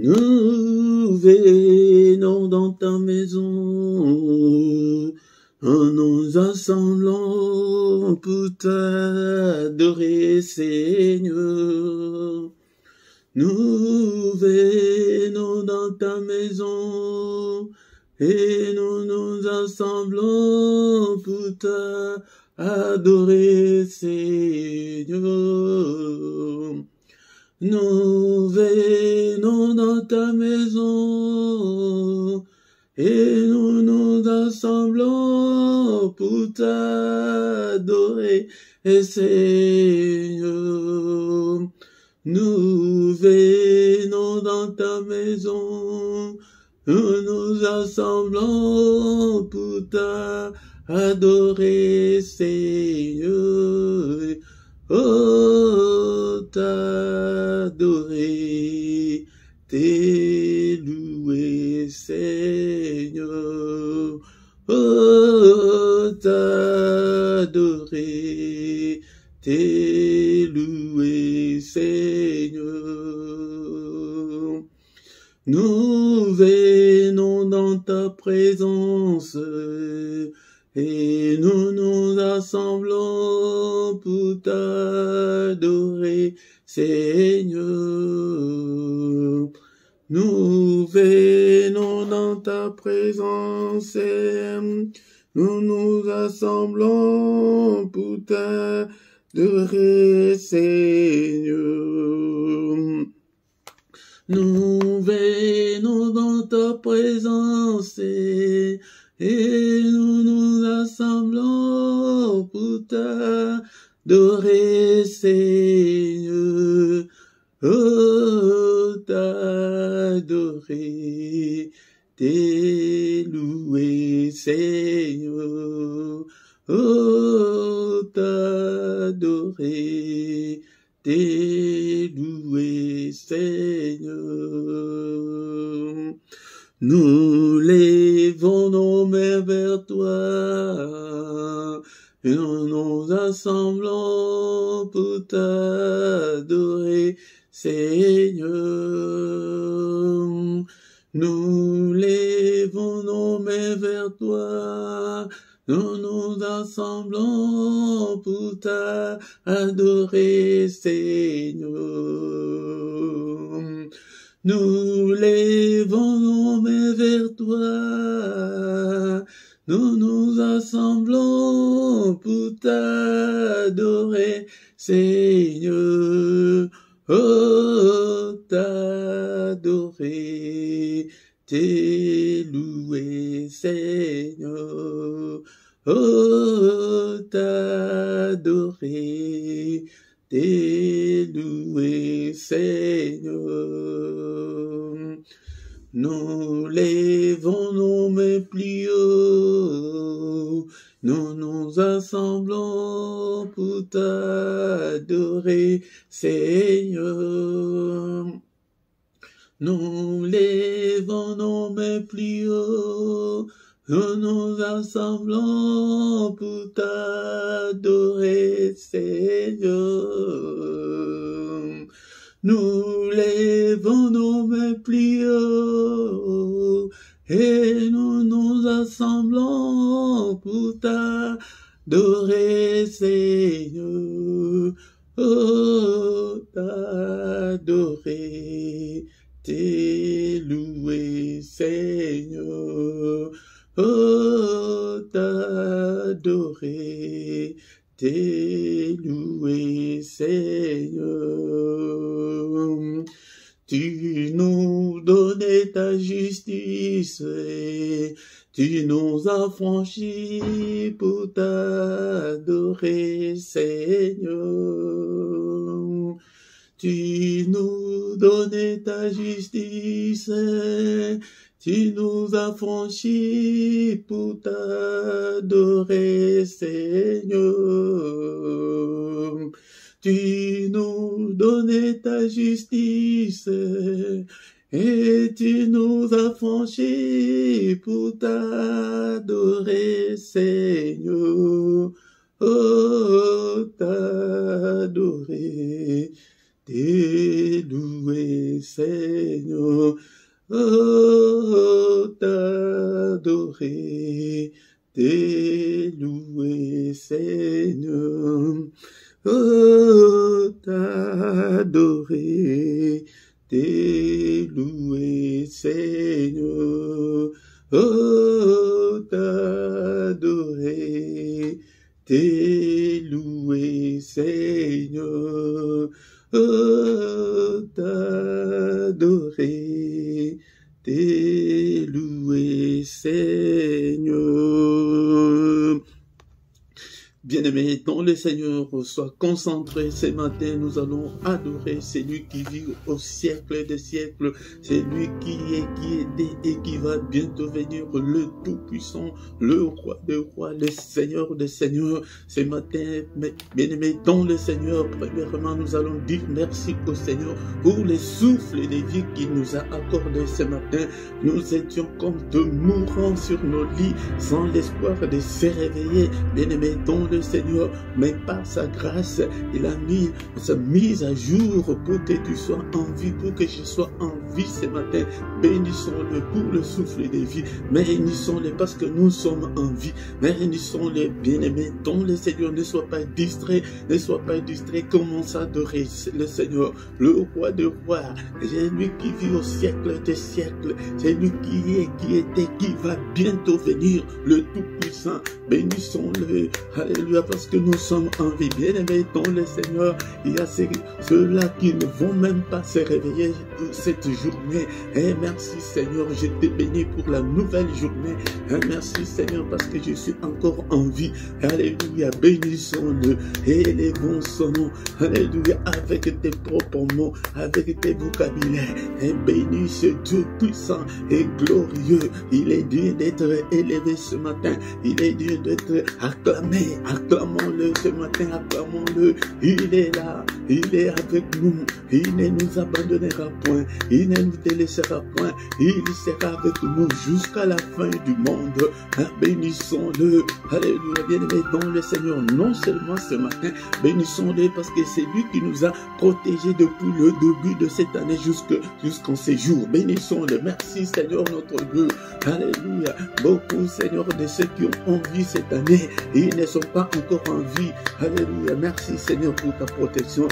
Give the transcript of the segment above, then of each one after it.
Nous venons dans ta maison, en nous assemblant pour t'adorer, Seigneur. Nous venons dans ta maison, et nous nous assemblons pour t'adorer, Seigneur. Nous venons dans ta maison, et nous nous assemblons pour t'adorer, Seigneur. Nous venons dans ta maison, nous nous assemblons pour t'adorer, Seigneur. Oh, t'adorer, t'élouer, Seigneur. Oh, t'adorer, t'élouer, Seigneur. Nous venons dans ta présence, et nous nous assemblons pour t'adorer, Seigneur. Nous venons dans ta présence, nous nous assemblons pour t'adorer, Seigneur. Nous venons dans ta présence, et nous nous assemblons pour t'adorer, Seigneur. Oh, t'adorer, t'élouer, Seigneur. Oh, t'adorer, t'élouer, Seigneur. Nous levons nos mains vers toi, et nous nous assemblons pour t'adorer, Seigneur. Nous levons nos mains vers toi, nous nous assemblons pour t'adorer, Seigneur. Nous levons nos mains vers toi, nous nous assemblons pour t'adorer, Seigneur. Oh, t'adorer, t'élouer, Seigneur. Oh, t'adorer, t'élouer, Seigneur. Nous levons nos mains plus haut, nous nous assemblons pour t'adorer, Seigneur. Nous levons nos mains plus haut, nous nous assemblons pour t'adorer, Seigneur. Nous levons nos mains plus haut, et nous nous assemblons pour t'adorer, Seigneur. Oh, t'adorer, t'élouer, Seigneur. Oh, t'adorer, t'élouer, Seigneur. Tu nous donnais ta justice, tu nous as franchis pour t'adorer, Seigneur. Tu nous donnais ta justice, tu nous as franchis pour t'adorer, Seigneur. Tu nous donnais ta justice, et tu nous as franchis pour t'adorer, Seigneur. Oh, t'adorer, t'élouer, Seigneur. Seigneur. Oh, t'adorer, t'es loué, Seigneur. Oh, t'adorer, t'es loué, Seigneur. Oh, t'adorer, t'es loué, Seigneur. Bien-aimés dans le Seigneur, sois concentré ce matin, nous allons adorer celui qui vit au siècle des siècles, celui qui était et qui va bientôt venir, le Tout-Puissant, le Roi des rois, le Seigneur des seigneurs. Ce matin, bien-aimés dans le Seigneur, premièrement, nous allons dire merci au Seigneur pour les souffles de vie qu'il nous a accordés ce matin. Nous étions comme de mourants sur nos lits, sans l'espoir de se réveiller, bien-aimés dans le Seigneur, mais par sa grâce, il a mis sa mise à jour pour que tu sois en vie, pour que je sois en vie ce matin. Bénissons-le pour le souffle de vie, bénissons-le parce que nous sommes en vie, bénissons-le, bien-aimés dans le Seigneur. Ne sois pas distrait, commence à adorer le Seigneur, le Roi des rois, c'est lui qui vit au siècle des siècles, c'est lui qui est, qui était, qui va bientôt venir, le Tout-Puissant. Bénissons-le, alléluia, parce que nous sommes en vie. Bien-aimés dans le Seigneur, il y a ceux-là qui ne vont même pas se réveiller cette journée. Et merci Seigneur, je te bénis pour la nouvelle journée. Et merci Seigneur, parce que je suis encore en vie. Alléluia, bénissons-le, élevons son nom. Alléluia, avec tes propres mots, avec tes vocabulaires. Et bénis ce Dieu puissant et glorieux. Il est digne d'être élevé ce matin. Il est digne d'être acclamé. Acclamons-le ce matin, acclamons-le. Il est là, il est avec nous. Il ne nous abandonnera point. Il ne nous délaissera point. Il sera avec nous jusqu'à la fin du monde. Bénissons-le. Alléluia, bien-aimé dans le Seigneur. Non seulement ce matin, bénissons-le parce que c'est lui qui nous a protégés depuis le début de cette année jusqu'en ces jours. Bénissons-le. Merci Seigneur notre Dieu. Alléluia. Beaucoup Seigneur de ceux qui ont envie cette année, ils ne sont pas encore en vie. Alléluia. Merci Seigneur pour ta protection.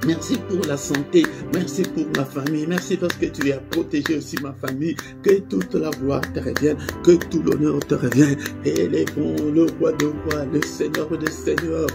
Merci pour la santé, merci pour ma famille, merci parce que tu as protégé aussi ma famille. Que toute la gloire te revienne, que tout l'honneur te revienne. Élevons le Roi de rois, le Seigneur des seigneurs.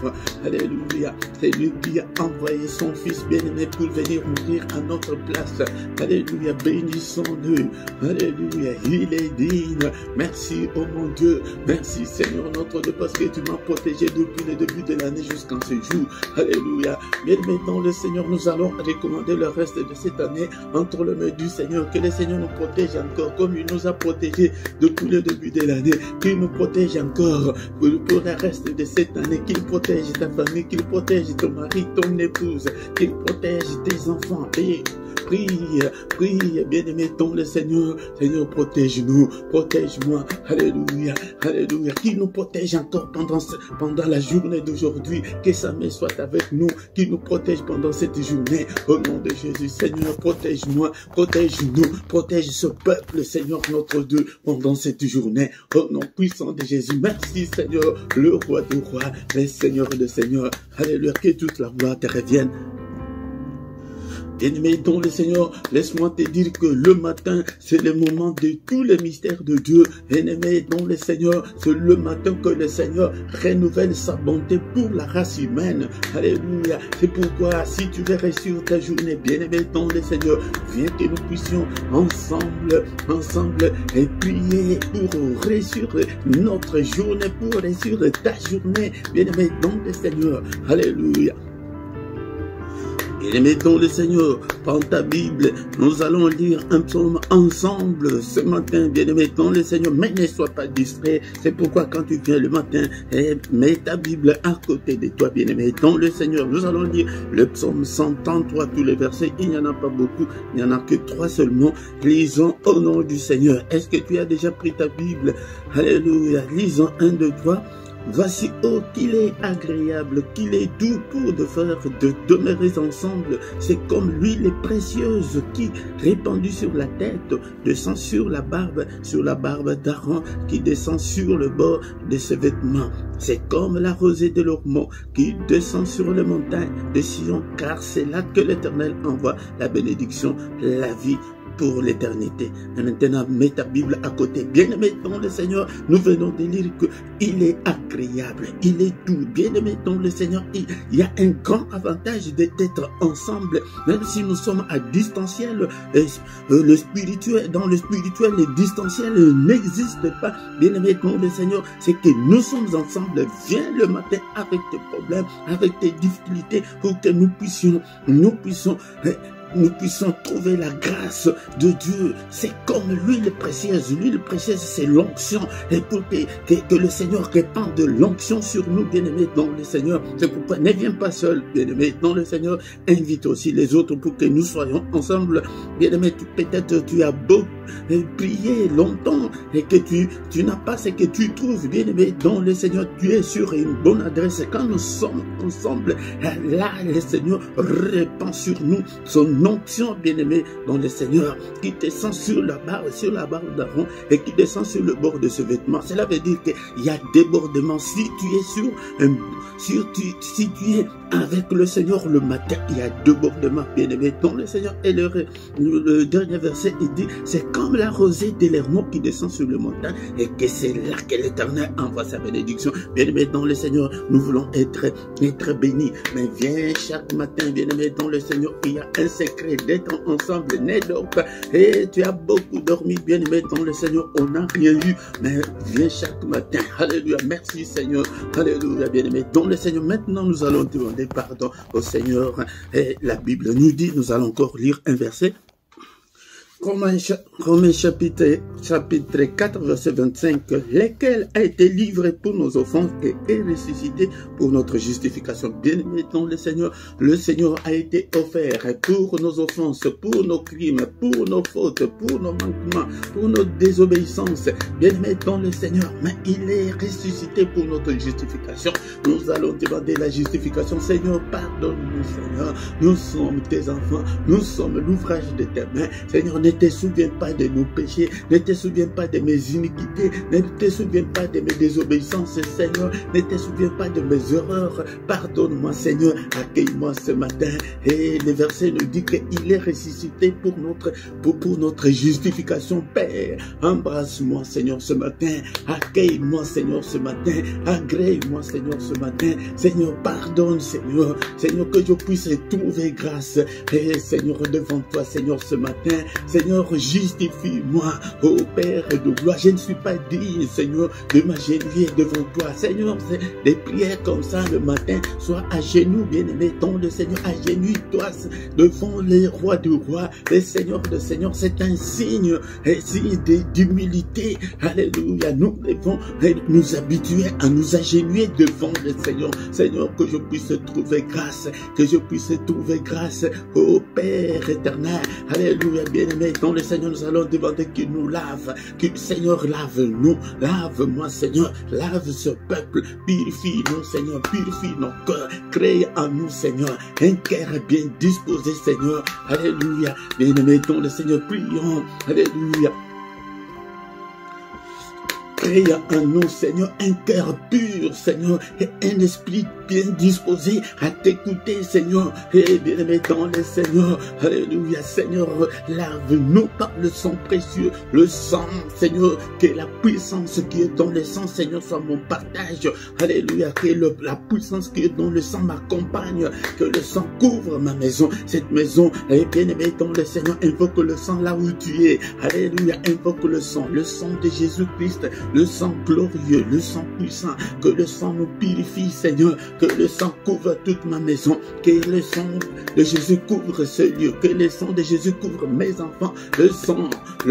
Alléluia. C'est lui qui a envoyé son Fils bien-aimé pour venir mourir à notre place. Alléluia. Bénissons-le. Alléluia. Il est digne. Merci, oh mon Dieu. Merci Seigneur notre Dieu parce que tu m'as protégé depuis le début de l'année jusqu'en ce jour. Alléluia. Bien-aimé dans le Seigneur, nous allons recommander le reste de cette année entre les mains du Seigneur. Que le Seigneur nous protège encore comme il nous a protégés depuis le début de l'année. Qu'il nous protège encore pour le reste de cette année. Qu'il protège ta famille, qu'il protège ton mari, ton épouse, qu'il protège tes enfants. Prie, bien-aimé dans le Seigneur. Seigneur, protège-nous, protège-moi. Alléluia, alléluia. Qu'il nous protège encore pendant la journée d'aujourd'hui. Que sa main soit avec nous, qu'il nous protège pendant cette journée. Au nom de Jésus, Seigneur, protège-moi, protège-nous, protège ce peuple, Seigneur, notre Dieu, pendant cette journée. Au nom puissant de Jésus, merci Seigneur, le Roi des rois, le Seigneur des seigneurs. Alléluia, que toute la gloire te revienne. Bien-aimé dans le Seigneur, laisse-moi te dire que le matin, c'est le moment de tous les mystères de Dieu. Bien-aimé dans le Seigneur, c'est le matin que le Seigneur renouvelle sa bonté pour la race humaine. Alléluia. C'est pourquoi, si tu veux réussir ta journée, bien-aimé dans le Seigneur, viens que nous puissions ensemble, et prier pour réussir notre journée, pour réussir ta journée, bien-aimé dans le Seigneur. Alléluia. Bien-aimé dans le Seigneur, prends ta Bible, nous allons lire un psaume ensemble ce matin, bien-aimé dans le Seigneur, mais ne sois pas distrait. C'est pourquoi quand tu viens le matin, mets ta Bible à côté de toi, bien-aimé dans le Seigneur. Nous allons lire le psaume 133, tous les versets, il n'y en a pas beaucoup, il n'y en a que 3 seulement. Lisons au nom du Seigneur. Est-ce que tu as déjà pris ta Bible? Alléluia, lisons 1, 2, 3. Voici, oh, qu'il est agréable, qu'il est doux pour de faire de demeurer ensemble. C'est comme l'huile précieuse qui, répandue sur la tête, descend sur la barbe d'Aaron, qui descend sur le bord de ses vêtements. C'est comme la rosée de l'Ormont qui descend sur les montagnes de Sion, car c'est là que l'Éternel envoie la bénédiction, la vie pour l'éternité. Et maintenant, mets ta Bible à côté. Bien-aimé dans le Seigneur, nous venons de lire qu'il est agréable, il est doux. Bien-aimé dans le Seigneur, il y a un grand avantage d'être ensemble, même si nous sommes à distanciel. Le spirituel, dans le spirituel, le distanciel n'existe pas. Bien-aimé dans le Seigneur, c'est que nous sommes ensemble. Viens le matin avec tes problèmes, avec tes difficultés, pour que nous puissions trouver la grâce de Dieu. C'est comme l'huile précieuse. L'huile précieuse, c'est l'onction. Et pour que le Seigneur répande de l'onction sur nous, bien-aimés dans le Seigneur. C'est pourquoi ne viens pas seul, bien-aimé dans le Seigneur. Invite aussi les autres pour que nous soyons ensemble. Bien-aimé, peut-être tu as beau prier longtemps et que tu n'as pas ce que tu trouves, bien-aimé dans le Seigneur. Tu es sur une bonne adresse. Quand nous sommes ensemble, là, le Seigneur répand sur nous son onction, bien-aimé dans le Seigneur, qui descend sur la barbe d'Aaron et qui descend sur le bord de ce vêtement. Cela veut dire qu'il y a débordement. Si tu es si tu es avec le Seigneur le matin, il y a débordement, bien-aimé dans le Seigneur. Et le dernier verset, il dit, c'est comme la rosée de l'Hermon qui descend sur le montagne, et que c'est là que l'Éternel envoie sa bénédiction. Bien-aimé dans le Seigneur, nous voulons être bénis. Mais viens chaque matin, bien-aimé dans le Seigneur, il y a un secret d'être ensemble. Ne dors pas. Et tu as beaucoup dormi, bien-aimé dans le Seigneur, on n'a rien eu. Mais viens chaque matin. Alléluia. Merci Seigneur. Alléluia, bien-aimé dans le Seigneur. Maintenant, nous allons demander pardon au Seigneur. Et la Bible nous dit, nous allons encore lire un verset. Romains chapitre 4, verset 25, lequel a été livré pour nos offenses et est ressuscité pour notre justification. Bien-aimé dans le Seigneur a été offert pour nos offenses, pour nos crimes, pour nos fautes, pour nos manquements, pour nos désobéissances. Bien-aimé dans le Seigneur, mais il est ressuscité pour notre justification. Nous allons demander la justification. Seigneur, pardonne-nous, Seigneur. Nous sommes tes enfants, nous sommes l'ouvrage de tes mains. Seigneur, ne te souviens pas de nos péchés, ne te souviens pas de mes iniquités, ne te souviens pas de mes désobéissances, Seigneur, ne te souviens pas de mes erreurs. Pardonne-moi, Seigneur, accueille-moi ce matin. Et le verset nous dit qu'il est ressuscité pour notre justification. Père, embrasse-moi, Seigneur, ce matin. Accueille-moi, Seigneur, ce matin. Agrée-moi, Seigneur, ce matin. Seigneur, pardonne, Seigneur. Seigneur, que je puisse trouver grâce. Et Seigneur, devant toi, Seigneur, ce matin. Seigneur, justifie-moi, ô Père de gloire. Je ne suis pas digne, Seigneur, de m'agenouiller devant toi. Seigneur, des prières comme ça le matin, sois à genoux, bien-aimé, dans le Seigneur, agenouille-toi devant les rois du roi, les seigneurs de Seigneur. C'est un signe d'humilité. Alléluia. Nous devons nous habituer à nous agenouiller devant le Seigneur. Seigneur, que je puisse trouver grâce, que je puisse trouver grâce, ô Père éternel. Alléluia, bien-aimé, dans le Seigneur, nous allons demander qu'il nous lave, que Seigneur, lave-nous, lave-moi, Seigneur, lave ce peuple, purifie-nous, Seigneur, purifie nos cœurs, crée en nous, Seigneur, un cœur bien disposé, Seigneur. Alléluia, bien-aimé, dans le Seigneur, prions, alléluia. Crée en nous, Seigneur, un cœur pur, Seigneur, et un esprit bien disposé à t'écouter, Seigneur. Et bien-aimé dans le Seigneur, alléluia, Seigneur, lave-nous par le sang précieux, le sang, Seigneur, que la puissance qui est dans le sang, Seigneur, soit mon partage. Alléluia, que la puissance qui est dans le sang m'accompagne, que le sang couvre ma maison, cette maison. Et bien-aimé dans le Seigneur, invoque le sang là où tu es. Alléluia, invoque le sang de Jésus-Christ, le sang glorieux, le sang puissant, que le sang nous purifie, Seigneur. que le sang couvre toute ma maison, que le sang de Jésus couvre ce lieu, que le sang de Jésus couvre mes enfants, le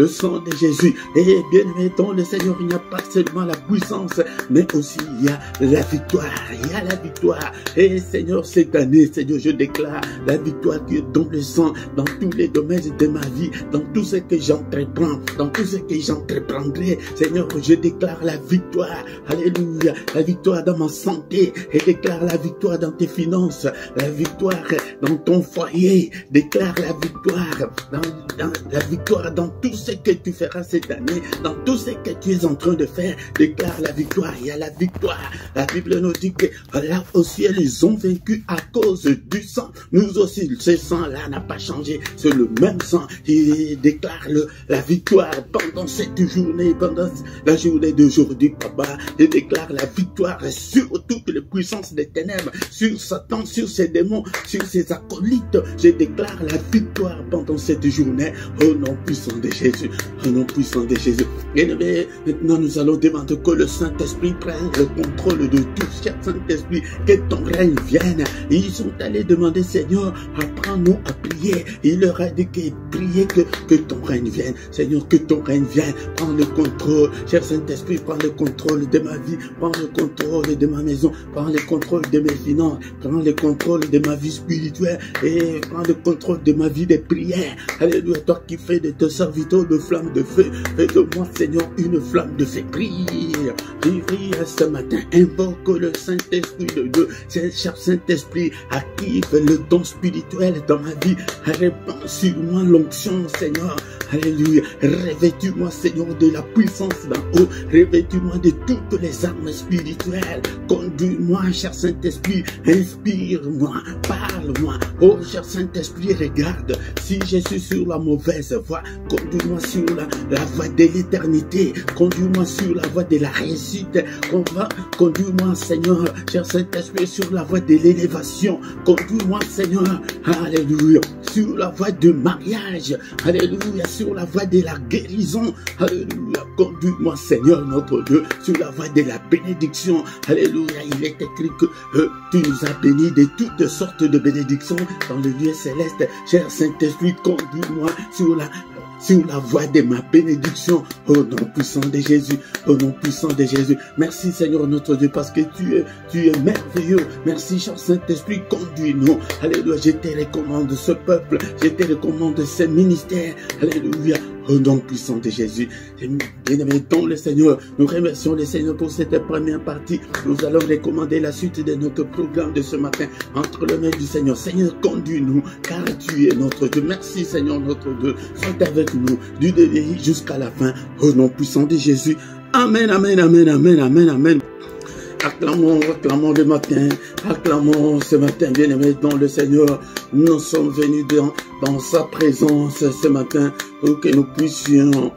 sang de Jésus. Et bien aimé dans le Seigneur, il n'y a pas seulement la puissance, mais aussi il y a la victoire, il y a la victoire. Et Seigneur, cette année, Seigneur, je déclare la victoire qui est dans le sang, dans tous les domaines de ma vie, dans tout ce que j'entreprends, dans tout ce que j'entreprendrai. Seigneur, je déclare la victoire, alléluia, la victoire dans ma santé, et déclare la victoire dans tes finances, la victoire dans ton foyer, déclare la victoire dans la victoire dans tout ce que tu feras cette année, dans tout ce que tu es en train de faire, déclare la victoire. Il y a la victoire. La Bible nous dit que là au ciel, ils ont vaincu à cause du sang. Nous aussi, ce sang-là n'a pas changé. C'est le même sang. Il déclare la victoire pendant cette journée, pendant la journée d'aujourd'hui, papa. Il déclare la victoire sur toutes les puissances des ténèbres, sur Satan, sur ses démons, sur ses acolytes. Je déclare la victoire pendant cette journée. Au nom puissant de Jésus. Au nom puissant de Jésus. Et maintenant, nous allons demander que le Saint-Esprit prenne le contrôle de tout. Cher Saint-Esprit, que ton règne vienne. Ils sont allés demander, Seigneur, apprends-nous à prier. Il leur a dit que prier que ton règne vienne. Seigneur, que ton règne vienne. Prends le contrôle. Cher Saint-Esprit, prends le contrôle de ma vie. Prends le contrôle de ma maison. Prends le contrôle de mes finances. Prends le contrôle de ma vie spirituelle. Et prends le contrôle de ma vie de prière. Alléluia, toi qui fais de tes serviteurs de flammes de feu. Fais de moi, Seigneur, une flamme de feu. Prie. Prie ce matin. Invoque le Saint-Esprit de Dieu. Cher Saint-Esprit, active le don spirituel dans ma vie. Répands sur moi l'onction, Seigneur. Alléluia. Revêtis-moi, Seigneur, de la puissance d'en haut. Revêtis-moi de toutes les armes spirituelles. Conduis-moi, cher Saint-Esprit. Inspire-moi. Parle-moi. Oh, cher Saint-Esprit, regarde. Si je suis sur la mauvaise voie, conduis-moi sur la voie de l'éternité. Conduis-moi sur la voie de la réussite. Conduis-moi, Seigneur, cher Saint-Esprit, sur la voie de l'élévation. Conduis-moi, Seigneur, alléluia, sur la voie du mariage. Alléluia, sur la voie de la guérison. Alléluia, conduis-moi, Seigneur, notre Dieu, sur la voie de la bénédiction. Alléluia, il est écrit que tu nous as bénis de toutes sortes de bénédictions dans le lieu céleste. Cher Saint-Esprit, conduis-moi sur la voie de ma bénédiction, au nom puissant de Jésus, au nom puissant de Jésus. Merci Seigneur notre Dieu, parce que tu es merveilleux. Merci cher Saint-Esprit, conduis-nous. Alléluia, je te recommande ce peuple, je te recommande ce ministère. Alléluia, au nom puissant de Jésus. Bien-aimés dans le Seigneur, nous remercions le Seigneur pour cette première partie. Nous allons recommander la suite de notre programme de ce matin entre les mains du Seigneur. Seigneur, conduis-nous, car tu es notre Dieu. Merci Seigneur notre Dieu. Sois avec nous du début jusqu'à la fin, au nom puissant de Jésus. Amen, amen, amen, amen, amen, amen. Acclamons, acclamons le matin, acclamons ce matin, bien-aimés dans le Seigneur. Nous sommes venus dans sa présence ce matin pour que nous puissions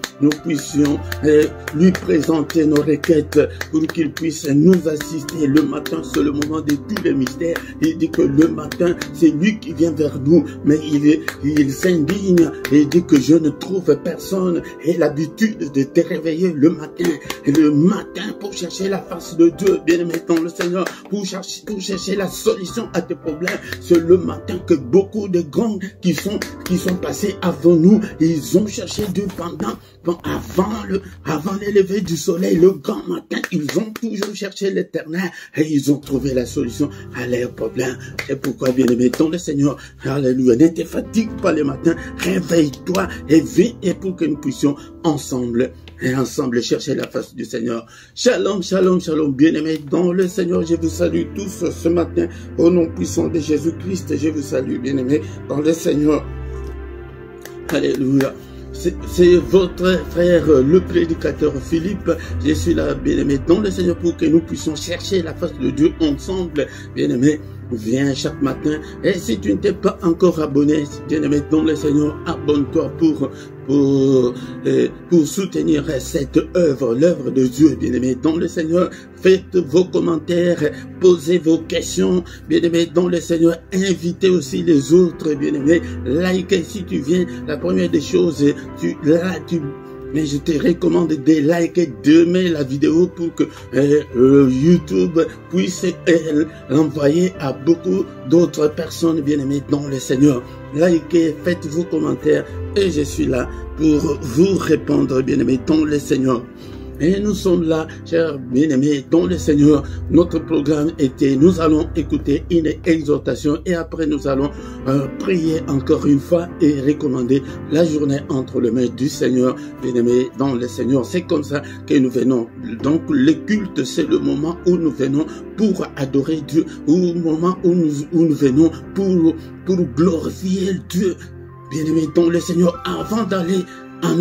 lui présenter nos requêtes, pour qu'il puisse nous assister. Le matin, c'est le moment de tous les mystères. Il dit que le matin, c'est lui qui vient vers nous, mais il s'indigne et il dit que je ne trouve personne. Et l'habitude de te réveiller le matin pour chercher la face de Dieu, bien-aimé dans le Seigneur, pour chercher la solution à tes problèmes. C'est le matin que beaucoup de grands qui sont passés avant nous, ils ont cherché Dieu avant l'élever du soleil, le grand matin, ils ont toujours cherché l'Éternel et ils ont trouvé la solution à leurs problèmes. C'est pourquoi, bien-aimé dans le Seigneur, alléluia, ne te fatigue pas le matin, réveille-toi et viens, et pour que nous puissions ensemble chercher la face du Seigneur. Shalom, shalom, shalom, bien-aimés dans le Seigneur, je vous salue tous ce matin au nom puissant de Jésus-Christ. Je vous salue, bien-aimés dans le Seigneur. Alléluia. C'est votre frère, le prédicateur Philippe. Je suis là, bien-aimé dans le Seigneur, pour que nous puissions chercher la face de Dieu ensemble. Bien-aimé, viens chaque matin. Et si tu ne t'es pas encore abonné, bien-aimé dans le Seigneur, abonne-toi pour soutenir cette œuvre, l'œuvre de Dieu, bien-aimé dans le Seigneur. Faites vos commentaires, posez vos questions, bien-aimé dans le Seigneur. Invitez aussi les autres, bien-aimé. Like si tu viens. La première des choses, mais je te recommande de liker, d'aimer la vidéo pour que YouTube puisse l'envoyer à beaucoup d'autres personnes bien-aimées dans le Seigneur. Likez, faites vos commentaires et je suis là pour vous répondre, bien-aimés dans le Seigneur. Et nous sommes là, chers bien-aimés, dans le Seigneur. Notre programme était, nous allons écouter une exhortation et après nous allons prier encore une fois et recommander la journée entre les mains du Seigneur, bien-aimés, dans le Seigneur. C'est comme ça que nous venons. Donc le culte, c'est le moment où nous venons pour adorer Dieu, ou le moment où nous venons pour glorifier Dieu, bien-aimés, dans le Seigneur. Avant d'aller à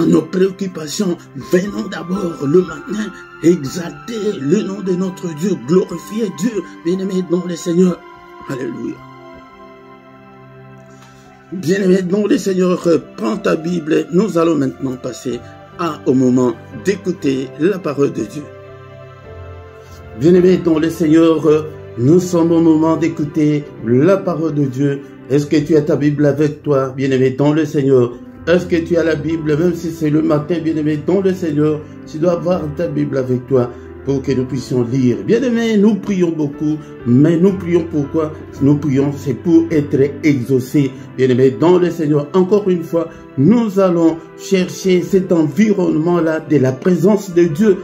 nos préoccupations, venons d'abord le matin exalter le nom de notre Dieu, glorifier Dieu, bien-aimé dans le Seigneur. Alléluia. Bien-aimé dans le Seigneur, prends ta Bible, nous allons maintenant passer au moment d'écouter la parole de Dieu. Bien-aimé dans le Seigneur, nous sommes au moment d'écouter la parole de Dieu. Est-ce que tu as ta Bible avec toi, bien-aimé dans le Seigneur? Est-ce que tu as la Bible, même si c'est le matin, bien-aimé, dans le Seigneur, tu dois avoir ta Bible avec toi pour que nous puissions lire. Bien-aimé, nous prions beaucoup, mais nous prions pourquoi? Nous prions, c'est pour être exaucés, bien-aimé, dans le Seigneur. Encore une fois, nous allons chercher cet environnement-là de la présence de Dieu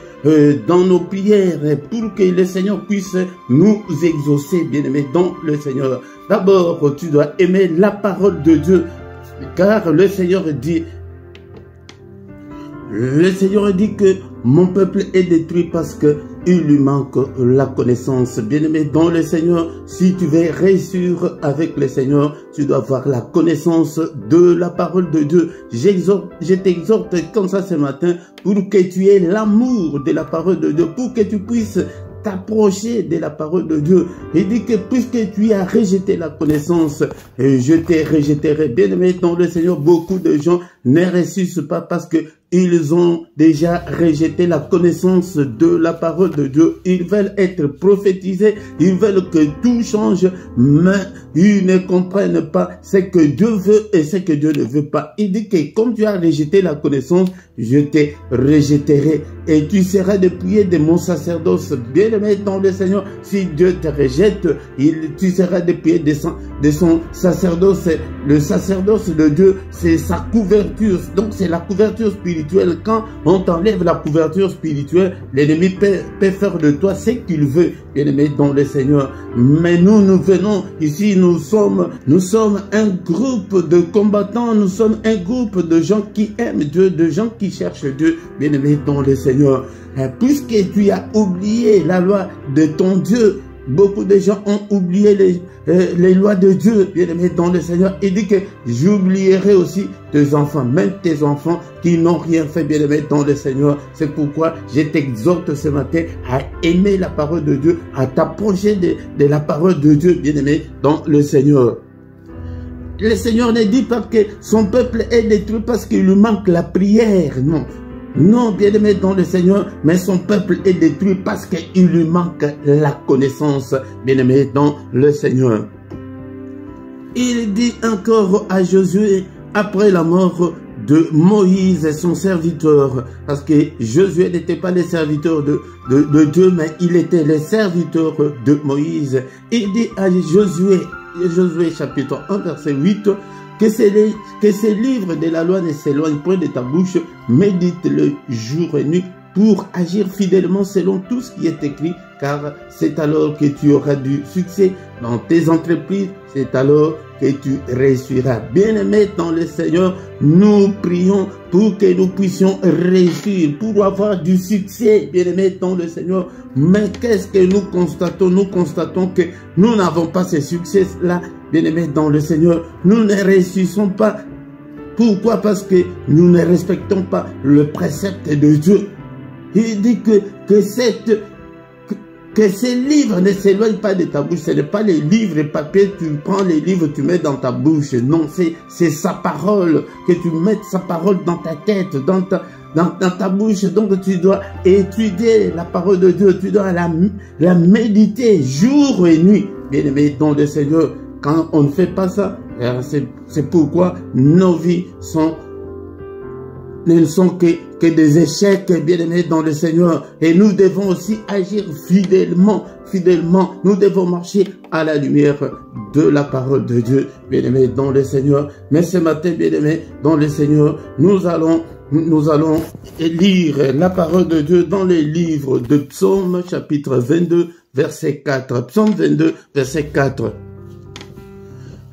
dans nos prières pour que le Seigneur puisse nous exaucer, bien-aimé, dans le Seigneur. D'abord, tu dois aimer la parole de Dieu. Car le Seigneur dit que mon peuple est détruit parce que il lui manque la connaissance. Bien-aimé dans le Seigneur, si tu veux réussir avec le Seigneur, tu dois avoir la connaissance de la parole de Dieu. Je t'exhorte comme ça ce matin pour que tu aies l'amour de la parole de Dieu, pour que tu puisses t'approcher de la parole de Dieu. Il dit que puisque tu as rejeté la connaissance, je te rejetterai. Bien aimé dans le Seigneur, beaucoup de gens ne ressuscitent pas parce que ils ont déjà rejeté la connaissance de la parole de Dieu. Ils veulent être prophétisés, ils veulent que tout change, mais ils ne comprennent pas ce que Dieu veut et ce que Dieu ne veut pas. Il dit que comme tu as rejeté la connaissance, je te rejetterai et tu seras dépouillé de mon sacerdoce. Bien aimé dans le Seigneur, si Dieu te rejette, tu seras dépouillé de son sacerdoce. Le sacerdoce de Dieu, c'est sa couverture. Donc c'est la couverture spirituelle. Quand on t'enlève la couverture spirituelle, l'ennemi peut faire de toi ce qu'il veut, bien aimé dans le Seigneur. Mais nous venons ici, nous sommes un groupe de combattants, nous sommes un groupe de gens qui aiment Dieu, de gens qui cherchent Dieu, bien aimé dans le Seigneur. Puisque tu as oublié la loi de ton Dieu, beaucoup de gens ont oublié les lois de Dieu, bien-aimé dans le Seigneur. Il dit que j'oublierai aussi tes enfants, même tes enfants qui n'ont rien fait, bien-aimé dans le Seigneur. C'est pourquoi je t'exhorte ce matin à aimer la parole de Dieu, à t'approcher de la parole de Dieu, bien-aimé dans le Seigneur. Le Seigneur ne dit pas que son peuple est détruit parce qu'il lui manque la prière, non. Non, bien-aimé dans le Seigneur, mais son peuple est détruit parce qu'il lui manque la connaissance, bien-aimé dans le Seigneur. Il dit encore à Josué, après la mort de Moïse, son serviteur, parce que Josué n'était pas le serviteur de Dieu, mais il était le serviteur de Moïse. Il dit à Josué chapitre 1, verset 8, que ces livres de la loi ne s'éloignent point de ta bouche, médite-le jour et nuit pour agir fidèlement selon tout ce qui est écrit, car c'est alors que tu auras du succès dans tes entreprises, c'est alors que tu réussiras. Bien-aimés dans le Seigneur, nous prions pour que nous puissions réussir, pour avoir du succès, bien-aimés dans le Seigneur. Mais qu'est-ce que nous constatons? Nous constatons que nous n'avons pas ce succès-là, bien-aimés dans le Seigneur. Nous ne réussissons pas. Pourquoi? Parce que nous ne respectons pas le précepte de Dieu. Il dit que ces livres ne s'éloignent pas de ta bouche. Ce n'est pas les livres et papier, tu prends les livres, tu mets dans ta bouche. Non, c'est sa parole, que tu mettes sa parole dans ta tête, dans ta bouche. Donc tu dois étudier la parole de Dieu, tu dois la méditer jour et nuit. Bien-aimé dans le Seigneur, quand on ne fait pas ça, c'est pourquoi nos vies sont ne sont que des échecs, bien-aimés dans le Seigneur. Et nous devons aussi agir fidèlement. Nous devons marcher à la lumière de la parole de Dieu, bien-aimés dans le Seigneur. Mais ce matin, bien-aimés dans le Seigneur, nous allons lire la parole de Dieu dans les livres de Psaume, chapitre 22, verset 4. Psaume 22, verset 4.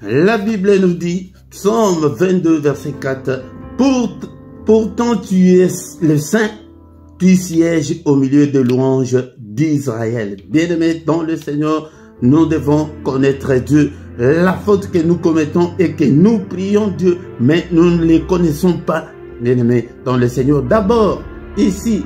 La Bible nous dit, Psaume 22, verset 4, « Pourtant tu es le Saint, tu sièges au milieu de louanges d'Israël. » Bien-aimés dans le Seigneur, nous devons connaître Dieu. La faute que nous commettons est que nous prions Dieu, mais nous ne les connaissons pas. Bien-aimés dans le Seigneur. D'abord, ici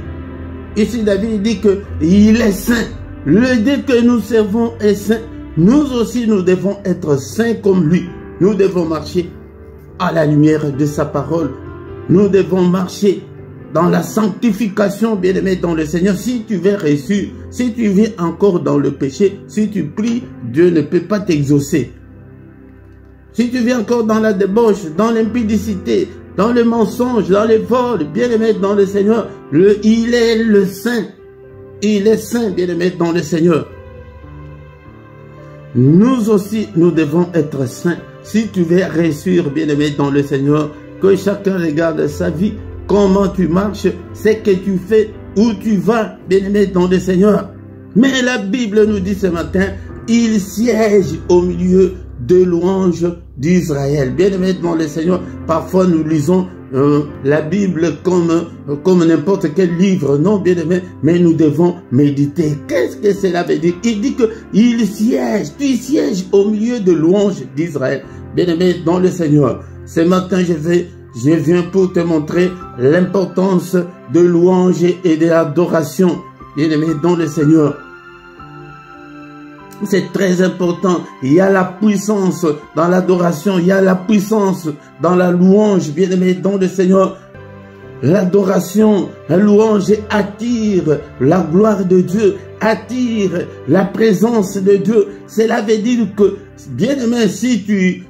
David dit qu'il est saint. Le Dieu que nous servons est saint. Nous aussi, nous devons être saints comme lui. Nous devons marcher à la lumière de sa parole. Nous devons marcher dans la sanctification, bien-aimé dans le Seigneur. Si tu veux réussir, si tu vis encore dans le péché, si tu pries, Dieu ne peut pas t'exaucer. Si tu vis encore dans la débauche, dans l'impudicité, dans le mensonge, dans les vols, bien-aimé dans le Seigneur, il est le saint. Il est saint, bien-aimé dans le Seigneur. Nous aussi, nous devons être saints. Si tu veux réussir, bien-aimé dans le Seigneur, que chacun regarde sa vie, comment tu marches, ce que tu fais, où tu vas, bien-aimé dans le Seigneur. Mais la Bible nous dit ce matin, il siège au milieu de louanges d'Israël. Bien-aimé dans le Seigneur, parfois nous lisons la Bible comme n'importe quel livre, non bien-aimé, mais nous devons méditer. Qu'est-ce que cela veut dire? Il dit que il siège, tu sièges au milieu de louanges d'Israël. Bien-aimé dans le Seigneur, ce matin je viens pour te montrer l'importance de louange et de l'adoration. Bien-aimé dans le Seigneur, c'est très important. Il y a la puissance dans l'adoration. Il y a la puissance dans la louange, bien-aimé dans le Seigneur. L'adoration, la louange attire la gloire de Dieu, attire la présence de Dieu. Cela veut dire que, bien-aimé, si tu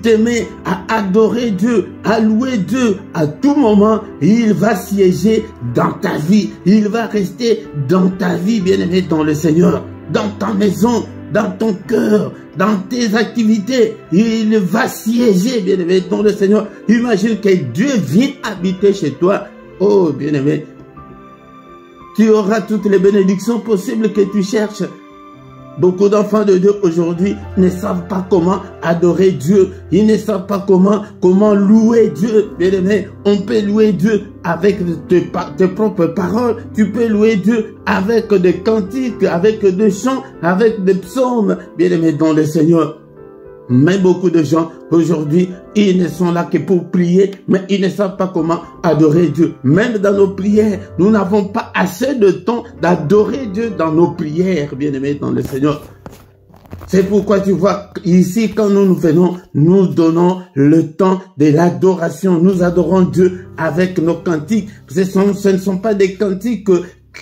t'aimais à adorer Dieu, à louer Dieu à tout moment, il va siéger dans ta vie. Il va rester dans ta vie, bien-aimé dans le Seigneur. Dans ta maison, dans ton cœur, dans tes activités, il va siéger, bien-aimé, dans le Seigneur. Imagine que Dieu vient habiter chez toi. Oh, bien-aimé, tu auras toutes les bénédictions possibles que tu cherches. Beaucoup d'enfants de Dieu aujourd'hui ne savent pas comment adorer Dieu. Ils ne savent pas comment louer Dieu. Bien-aimé, on peut louer Dieu avec tes propres paroles. Tu peux louer Dieu avec des cantiques, avec des chants, avec des psaumes. Bien-aimé dans le Seigneur. Mais beaucoup de gens aujourd'hui, ils ne sont là que pour prier, mais ils ne savent pas comment adorer Dieu. Même dans nos prières, nous n'avons pas assez de temps d'adorer Dieu dans nos prières, bien-aimés dans le Seigneur. C'est pourquoi tu vois, ici, quand nous venons, nous donnons le temps de l'adoration. Nous adorons Dieu avec nos cantiques. Ce ne sont pas des cantiques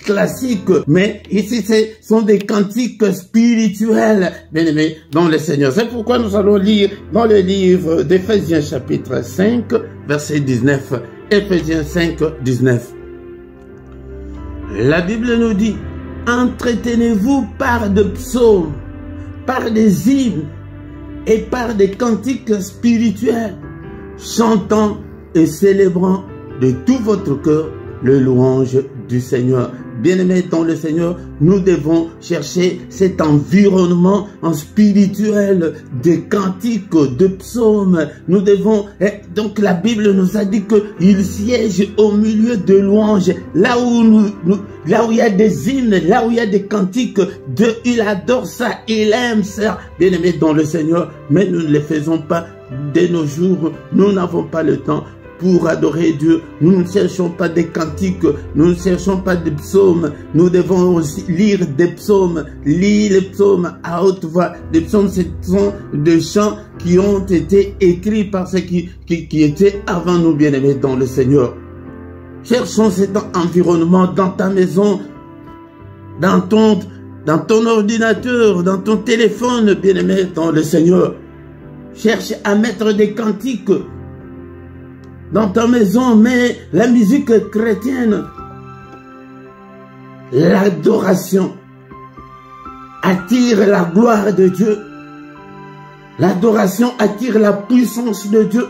classiques, mais ici ce sont des cantiques spirituels, bien-aimés dans le Seigneur. C'est pourquoi nous allons lire dans le livre d'Éphésiens chapitre 5, verset 19. Éphésiens 5, 19. La Bible nous dit, entretenez-vous par des psaumes, par des hymnes et par des cantiques spirituels, chantant et célébrant de tout votre cœur le louange du Seigneur. Bien-aimés dans le Seigneur, nous devons chercher cet environnement en spirituel de cantiques, de psaumes. Nous devons, donc la Bible nous a dit qu'il siège au milieu de louanges, là où il y a des hymnes, là où il y a des cantiques, Dieu il adore ça, il aime ça. Bien-aimés dans le Seigneur, mais nous ne le faisons pas de nos jours, nous n'avons pas le temps pour adorer Dieu. Nous ne cherchons pas des cantiques, nous ne cherchons pas des psaumes. Nous devons aussi lire des psaumes, lire les psaumes à haute voix. Les psaumes, ce sont des chants qui ont été écrits par ceux qui étaient avant nous, bien-aimés dans le Seigneur. Cherchons cet environnement dans ta maison, dans ton ordinateur, dans ton téléphone, bien-aimé dans le Seigneur. Cherche à mettre des cantiques. dans ta maison, mais la musique chrétienne, l'adoration attire la gloire de Dieu. L'adoration attire la puissance de Dieu.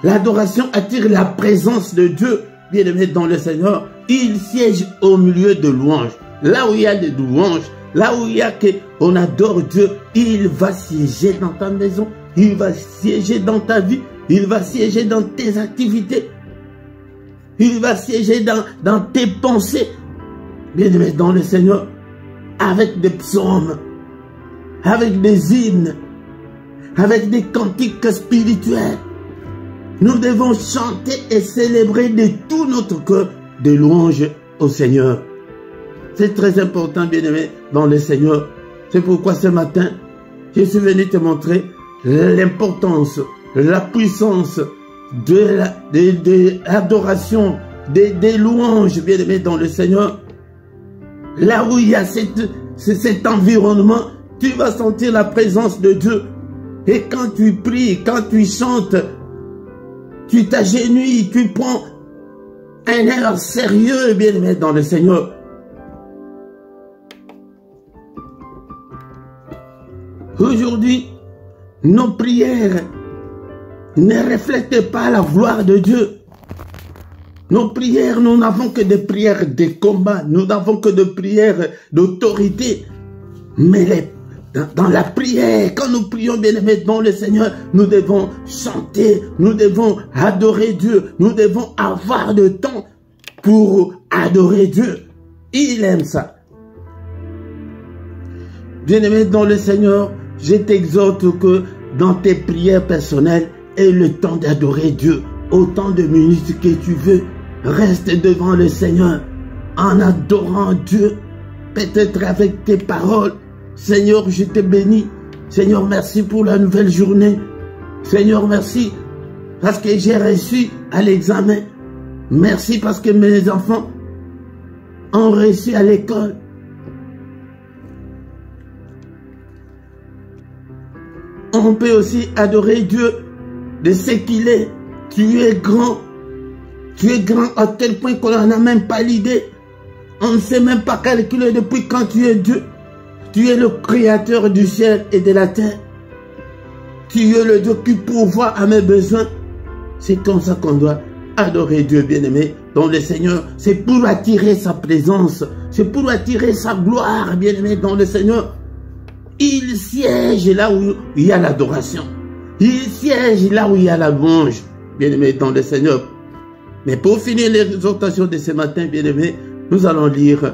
L'adoration attire la présence de Dieu. Bien-aimé dans le Seigneur, il siège au milieu de louanges. Là où il y a des louanges, là où il y a qu'on adore Dieu, il va siéger dans ta maison, il va siéger dans ta vie, il va siéger dans tes activités, il va siéger dans tes pensées. Bien-aimé dans le Seigneur, avec des psaumes, avec des hymnes, avec des cantiques spirituels, nous devons chanter et célébrer de tout notre cœur des louanges au Seigneur. C'est très important, bien-aimé, dans le Seigneur. C'est pourquoi ce matin, je suis venu te montrer l'importance, la puissance de l'adoration, des louanges, bien-aimé, dans le Seigneur. Là où il y a cet environnement, tu vas sentir la présence de Dieu. Et quand tu pries, quand tu chantes, tu t'agenouilles, tu prends un air sérieux, bien-aimé, dans le Seigneur. Aujourd'hui, nos prières ne reflètent pas la gloire de Dieu. Nos prières, nous n'avons que des prières de combat, nous n'avons que des prières d'autorité. Mais dans la prière, quand nous prions, bien-aimés, dans le Seigneur, nous devons chanter, nous devons adorer Dieu, nous devons avoir de temps pour adorer Dieu. Il aime ça. Bien-aimé dans le Seigneur, je t'exhorte que dans tes prières personnelles, aie le temps d'adorer Dieu. Autant de minutes que tu veux, reste devant le Seigneur en adorant Dieu, peut-être avec tes paroles. Seigneur, je te bénis. Seigneur, merci pour la nouvelle journée. Seigneur, merci parce que j'ai reçu à l'examen. Merci parce que mes enfants ont reçu à l'école. On peut aussi adorer Dieu de ce qu'il est. Tu es grand. Tu es grand à tel point qu'on n'en a même pas l'idée. On ne sait même pas calculer depuis quand tu es Dieu. Tu es le créateur du ciel et de la terre. Tu es le Dieu qui pourvoit à mes besoins. C'est comme ça qu'on doit adorer Dieu, bien-aimé, dans le Seigneur. C'est pour attirer sa présence. C'est pour attirer sa gloire, bien-aimé, dans le Seigneur. Il siège là où il y a l'adoration. Il siège là où il y a la louange, bien-aimé, dans le Seigneur. Mais pour finir l'exhortation de ce matin, bien-aimé, nous allons lire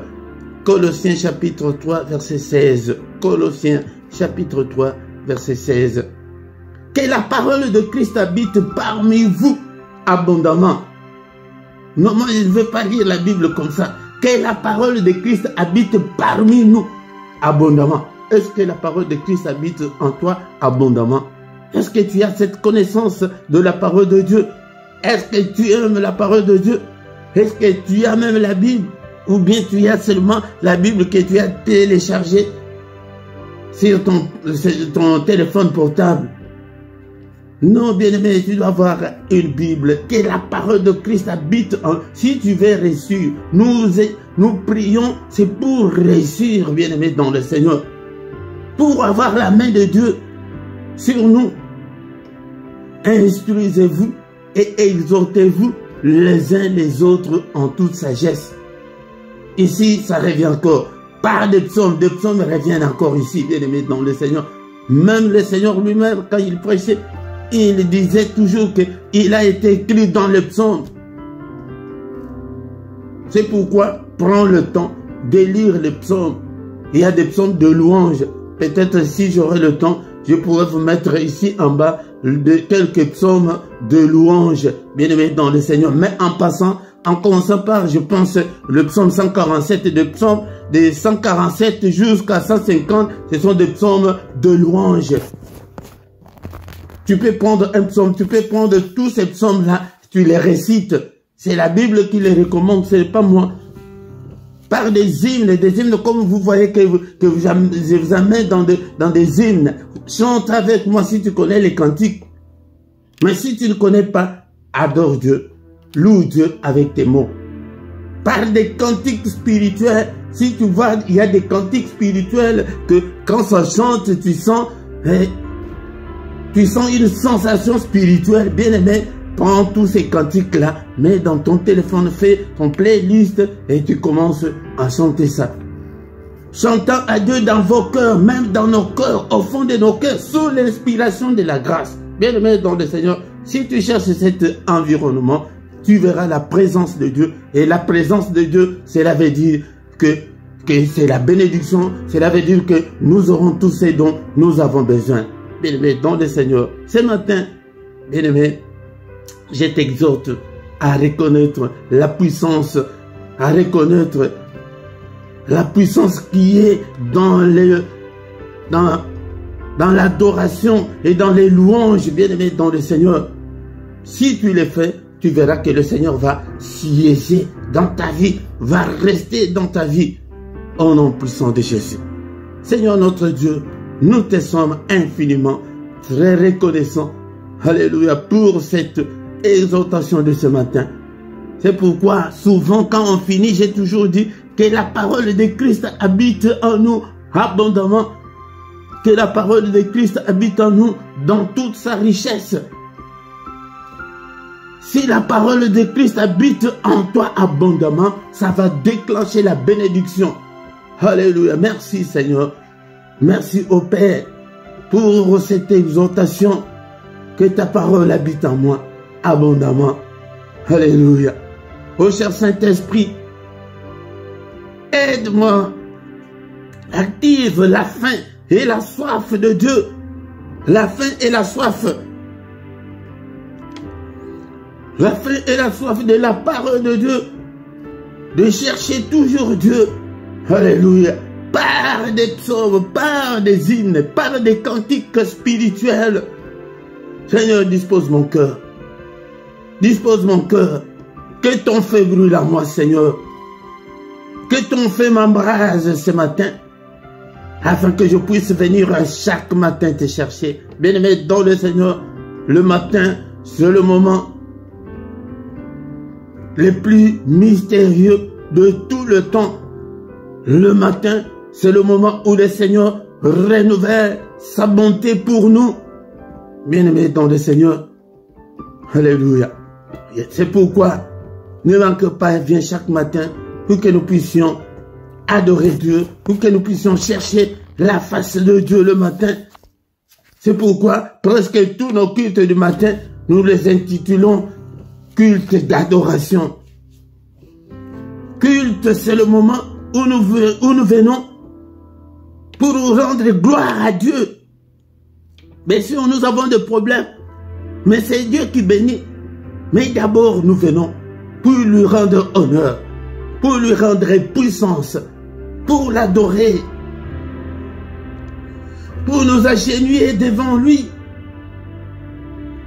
Colossiens chapitre 3, verset 16. Colossiens chapitre 3, verset 16. Que la parole de Christ habite parmi vous abondamment. Non, moi je ne veux pas lire la Bible comme ça. Que la parole de Christ habite parmi nous abondamment. Est-ce que la parole de Christ habite en toi abondamment? Est-ce que tu as cette connaissance de la parole de Dieu? Est-ce que tu aimes la parole de Dieu? Est-ce que tu as même la Bible? Ou bien tu as seulement la Bible que tu as téléchargée sur ton téléphone portable? Non, bien-aimé, tu dois avoir une Bible. Que la parole de Christ habite en... Si tu veux réussir, nous prions, c'est pour réussir, bien-aimé, dans le Seigneur. Pour avoir la main de Dieu sur nous. Instruisez-vous et exhortez-vous les uns les autres en toute sagesse. Ici, ça revient encore. Par des psaumes reviennent encore ici, bien-aimé, dans le Seigneur. Même le Seigneur lui-même, quand il prêchait, il disait toujours qu'il a été écrit dans les psaumes. C'est pourquoi, prends le temps de lire les psaumes. Il y a des psaumes de louange. Peut-être si j'aurai le temps, je pourrais vous mettre ici en bas de quelques psaumes de louange, bien-aimés dans le Seigneur. Mais en passant, en commençant par, je pense, le psaume 147 et des psaumes de 147 jusqu'à 150, ce sont des psaumes de louange. Tu peux prendre un psaume, tu peux prendre tous ces psaumes-là, tu les récites. C'est la Bible qui les recommande, ce n'est pas moi. Par des hymnes comme vous voyez que je vous amène dans des hymnes. Chante avec moi si tu connais les cantiques. Mais si tu ne connais pas, adore Dieu, loue Dieu avec tes mots. Par des cantiques spirituels, si tu vois, il y a des cantiques spirituels que quand ça chante, tu sens une sensation spirituelle, bien aimé. Prends tous ces cantiques-là, mets dans ton téléphone, fais ton playlist et tu commences à chanter ça. Chantant à Dieu dans vos cœurs, même dans nos cœurs, au fond de nos cœurs, sous l'inspiration de la grâce. Bien aimé dans le Seigneur, si tu cherches cet environnement, tu verras la présence de Dieu. Et la présence de Dieu, cela veut dire que c'est la bénédiction, cela veut dire que nous aurons tous ces dons, nous avons besoin. Bien aimé dans le Seigneur, ce matin, bien aimé, je t'exhorte à reconnaître la puissance, qui est dans l'adoration et dans les louanges, bien aimé dans le Seigneur. Si tu le fais, tu verras que le Seigneur va siéger dans ta vie, va rester dans ta vie, au nom puissant de Jésus. Seigneur notre Dieu, nous te sommes infiniment très reconnaissants, alléluia, pour cette exhortation de ce matin. C'est pourquoi souvent quand on finit, j'ai toujours dit que la parole de Christ habite en nous abondamment, que la parole de Christ habite en nous dans toute sa richesse. Si la parole de Christ habite en toi abondamment, ça va déclencher la bénédiction. Alléluia. Merci Seigneur. Merci au Père pour cette exhortation. Que ta parole habite en moi abondamment. Alléluia. Ô cher Saint-Esprit, aide-moi. Active la faim et la soif de Dieu. La faim et la soif. La faim et la soif de la parole de Dieu. De chercher toujours Dieu. Alléluia. Par des psaumes, par des hymnes, par des cantiques spirituels. Seigneur, dispose mon cœur. Dispose mon cœur. Que ton feu brûle en moi, Seigneur. Que ton feu m'embrase ce matin. Afin que je puisse venir chaque matin te chercher. Bien-aimé dans le Seigneur, le matin, c'est le moment le plus mystérieux de tout le temps. Le matin, c'est le moment où le Seigneur renouvelle sa bonté pour nous. Bien-aimés dans le Seigneur, alléluia. C'est pourquoi ne manque pas, viens chaque matin pour que nous puissions adorer Dieu, pour que nous puissions chercher la face de Dieu le matin. C'est pourquoi presque tous nos cultes du matin, nous les intitulons culte d'adoration. Culte, c'est le moment où nous venons pour rendre gloire à Dieu. Bien sûr, nous avons des problèmes, mais c'est Dieu qui bénit. Mais d'abord, nous venons pour lui rendre honneur, pour lui rendre puissance, pour l'adorer, pour nous agenouiller devant lui.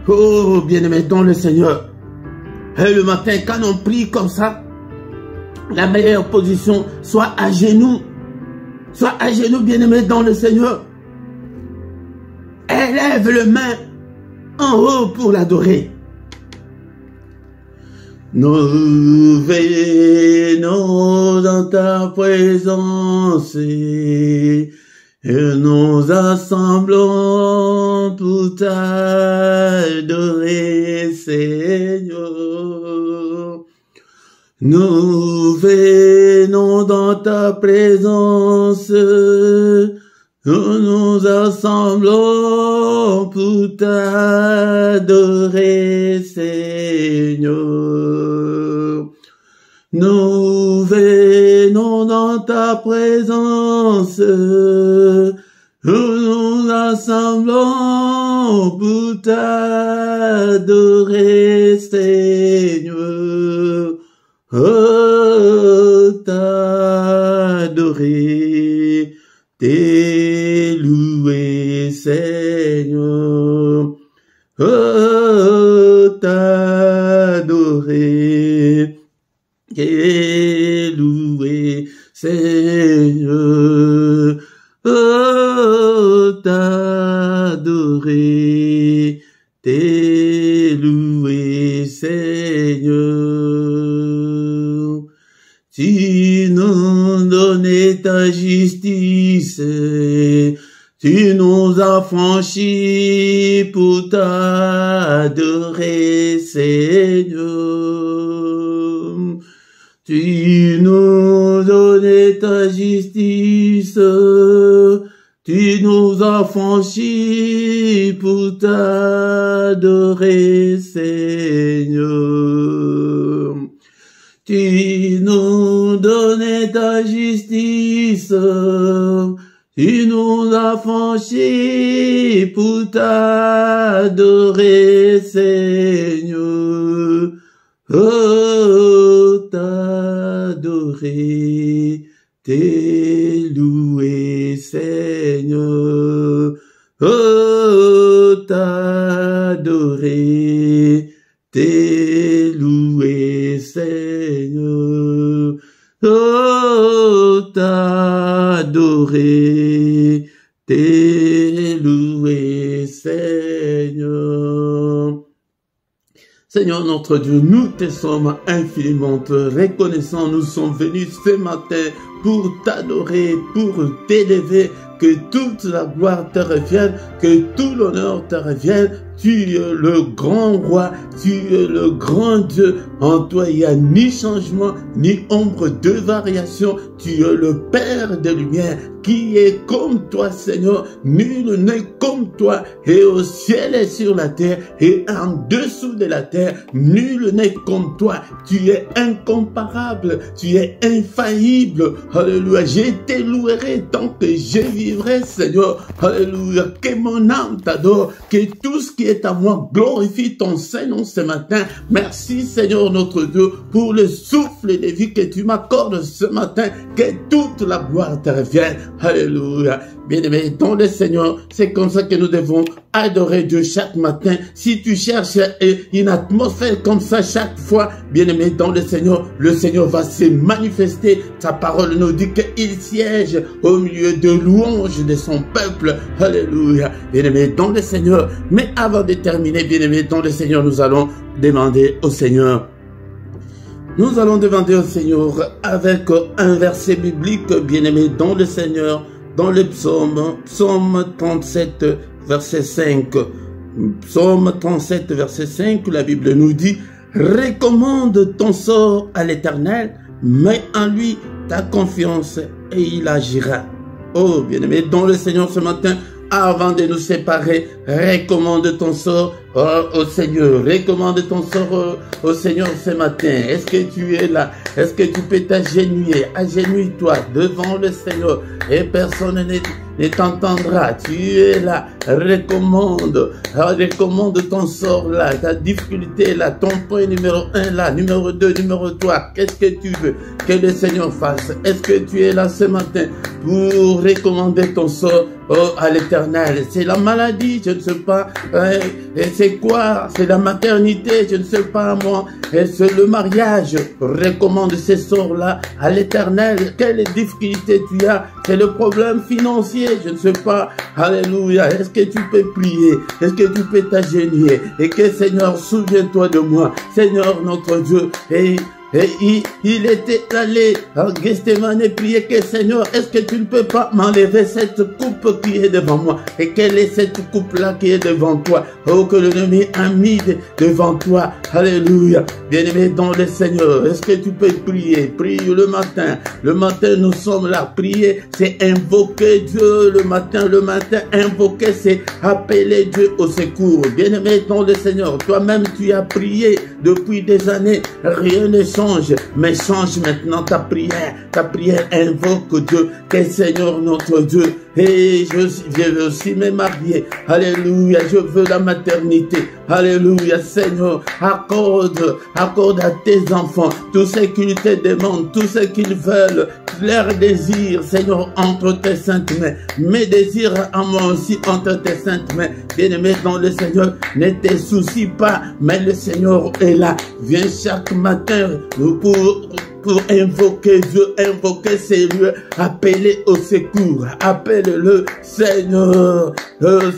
Oh, bien-aimé dans le Seigneur. Et le matin, quand on prie comme ça, la meilleure position, soit à genoux. Soit à genoux, bien-aimé dans le Seigneur. Élève le main en haut pour l'adorer. Nous venons dans ta présence et nous assemblons pour t'adorer, Seigneur. Nous venons dans ta présence, nous nous assemblons pour t'adorer, Seigneur. Nous venons dans ta présence, nous nous assemblons pour t'adorer, Seigneur. Oh, t'adorer, t'élouer, Seigneur. Oh, t'adorer, t'élouer, Seigneur. Oh, t'adorer, t'élouer, Seigneur. Tu nous donnais ta justice, tu nous as franchis pour t'adorer, Seigneur. Tu nous donnais ta justice, tu nous as franchis pour t'adorer, Seigneur. Tu nous donnais ta justice, tu nous as franchis pour t'adorer, Seigneur. Oh, t'adorer, t'es loué, Seigneur. Oh, t'adorer, t'es loué, Seigneur. Oh, t'adorer, t'es loué, Seigneur. Seigneur notre Dieu, nous te sommes infiniment reconnaissants. Nous sommes venus ce matin pour t'adorer, pour t'élever, que toute la gloire te revienne, que tout l'honneur te revienne. Tu es le grand roi, tu es le grand Dieu. En toi, il n'y a ni changement, ni ombre de variation. Tu es le Père des lumières, qui est comme toi, Seigneur. Nul n'est comme toi, et au ciel et sur la terre, et en dessous de la terre, nul n'est comme toi. Tu es incomparable, tu es infaillible. Alléluia, je te louerai tant que je vivrai, Seigneur. Alléluia, que mon âme t'adore, que tout ce qui est à moi glorifie ton Saint-Nom ce matin. Merci, Seigneur notre Dieu, pour le souffle de vie que tu m'accordes ce matin, que toute la gloire te revienne. Alléluia. Bien-aimé, dans le Seigneur, c'est comme ça que nous devons adorer Dieu chaque matin. Si tu cherches une atmosphère comme ça chaque fois, bien-aimé, dans le Seigneur va se manifester. Sa parole nous dit qu'il siège au milieu de louanges de son peuple. Alléluia. Bien-aimé, dans le Seigneur. Mais avant de terminer, bien-aimé, dans le Seigneur, nous allons demander au Seigneur. Nous allons demander au Seigneur avec un verset biblique, bien-aimé, dans le Seigneur, dans le psaume 37, verset 5. Psaume 37, verset 5, la Bible nous dit, « Recommande ton sort à l'Éternel, mets en lui ta confiance et il agira. » Oh, bien-aimé, dans le Seigneur ce matin, avant de nous séparer, recommande ton sort au Seigneur. Recommande ton sort au Seigneur ce matin. Est-ce que tu es là? Est-ce que tu peux t'agenouiller? Agenouille-toi devant le Seigneur et personne ne t'entendra. Tu es là. Recommande ton sort là, ta difficulté là, ton point numéro 1 là, numéro 2, numéro 3. Qu'est-ce que tu veux que le Seigneur fasse? Est-ce que tu es là ce matin pour recommander ton sort à l'Éternel? C'est la maladie, je ne sais pas. Et c'est quoi? C'est la maternité, je ne sais pas moi. Et c'est le mariage. Recommande ces sorts-là à l'Éternel. Quelle difficulté tu as? C'est le problème financier, je ne sais pas. Alléluia. Est-ce que tu peux prier? Est-ce que tu peux t'agenouiller? Et que Seigneur, souviens-toi de moi. Seigneur notre Dieu. Et il était allé à Gethsemane et prier que Seigneur, est-ce que tu ne peux pas m'enlever cette coupe qui est devant moi? Et quelle est cette coupe-là qui est devant toi? Oh, que l'ennemi a mis devant toi. Alléluia. Bien-aimé dans le Seigneur, est-ce que tu peux prier? Prie le matin. Le matin, nous sommes là. Prier, c'est invoquer Dieu le matin. Le matin, invoquer, c'est appeler Dieu au secours. Bien-aimé dans le Seigneur, toi-même, tu as prié depuis des années. Rien ne change. Mais change maintenant ta prière. Ta prière invoque Dieu. Que Seigneur notre Dieu. Et je veux aussi me marier. Alléluia. Je veux la maternité. Alléluia. Seigneur, accorde à tes enfants tout ce qu'ils te demandent, tout ce qu'ils veulent, leurs désirs, Seigneur, entre tes saintes mains. Mes désirs à moi aussi entre tes saintes mains. Bien-aimé dans le Seigneur, ne te soucie pas, mais le Seigneur est là. Viens chaque matin pour invoquer Dieu, invoquer ses lieux, appeler au secours, appelle-le Seigneur.